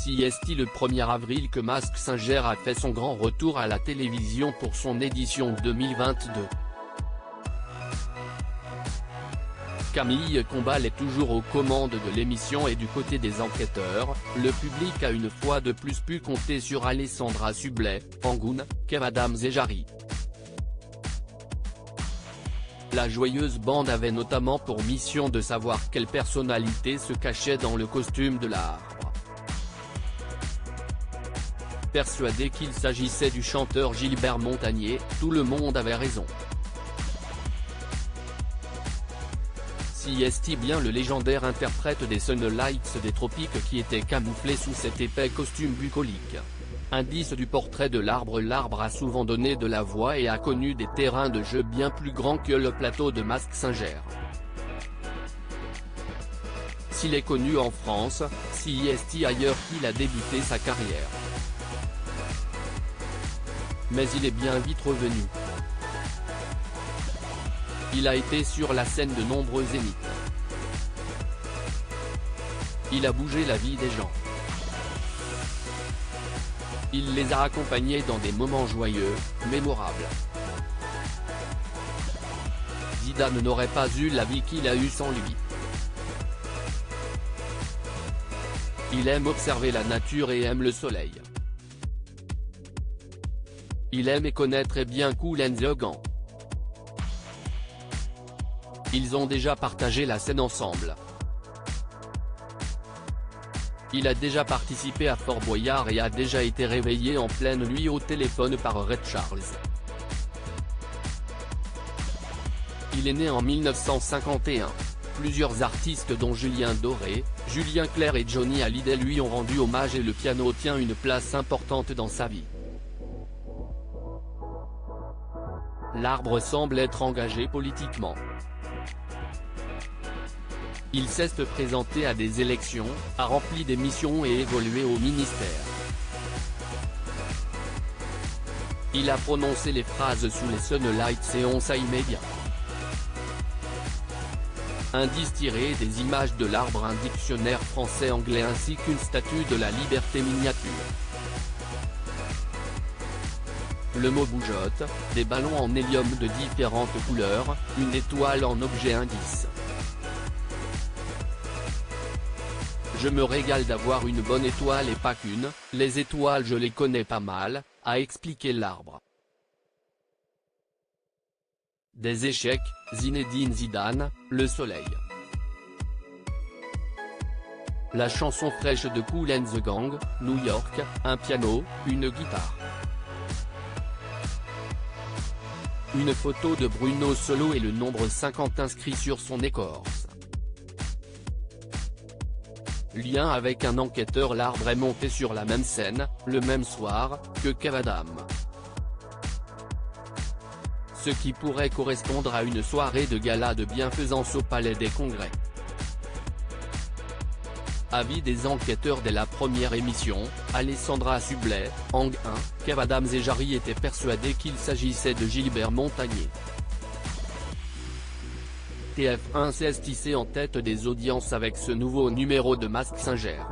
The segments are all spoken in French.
CST le 1er avril que Mask Singer a fait son grand retour à la télévision pour son édition 2022. Camille Combal est toujours aux commandes de l'émission et du côté des enquêteurs, le public a une fois de plus pu compter sur Alessandra Sublet, Angoune, Kev Adams et Jarry. La joyeuse bande avait notamment pour mission de savoir quelle personnalité se cachait dans le costume de l'arbre. Persuadé qu'il s'agissait du chanteur Gilbert Montagné, tout le monde avait raison. CST bien le légendaire interprète des Sunlights des tropiques qui était camouflé sous cet épais costume bucolique. Indice du portrait de l'arbre. L'arbre a souvent donné de la voix et a connu des terrains de jeu bien plus grands que le plateau de Mask Singer. S'il est connu en France, CST ailleurs qu'il a débuté sa carrière. Mais il est bien vite revenu. Il a été sur la scène de nombreux zéniths. Il a bougé la vie des gens. Il les a accompagnés dans des moments joyeux, mémorables. Zidane n'aurait pas eu la vie qu'il a eue sans lui. Il aime observer la nature et aime le soleil. Il aime et connaît très bien Kool and the Gang. Ils ont déjà partagé la scène ensemble. Il a déjà participé à Fort Boyard et a déjà été réveillé en pleine nuit au téléphone par Ray Charles. Il est né en 1951. Plusieurs artistes dont Julien Doré, Julien Clerc et Johnny Hallyday lui ont rendu hommage et le piano tient une place importante dans sa vie. L'arbre semble être engagé politiquement. Il s'est présenté à des élections, a rempli des missions et évolué au ministère. Il a prononcé les phrases sous les Sunlights et on s'aimait bien. Indice tiré des images de l'arbre, un dictionnaire français-anglais ainsi qu'une statue de la liberté miniature. Le mot bougeotte, des ballons en hélium de différentes couleurs, une étoile en objet indice. Je me régale d'avoir une bonne étoile et pas qu'une, les étoiles je les connais pas mal, a expliqué l'arbre. Des échecs, Zinedine Zidane, le soleil. La chanson fraîche de Kool and the Gang, New York, un piano, une guitare. Une photo de Bruno Solo et le nombre 50 inscrit sur son écorce. Lien avec un enquêteur. L'arbre est monté sur la même scène, le même soir, que Kev Adams. Ce qui pourrait correspondre à une soirée de gala de bienfaisance au Palais des Congrès. Avis des enquêteurs dès la première émission, Alessandra Sublet, Ang 1, Kev Adams et Jarry étaient persuadés qu'il s'agissait de Gilbert Montagné. TF1 s'est hissé en tête des audiences avec ce nouveau numéro de Mask Singer.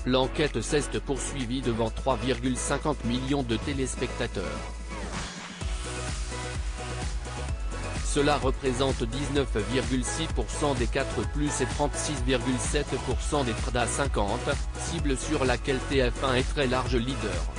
L'enquête s'est poursuivie devant 3,50 millions de téléspectateurs. Cela représente 19,6% des 4+ et 36,7% des Prda 50, cible sur laquelle TF1 est très large leader.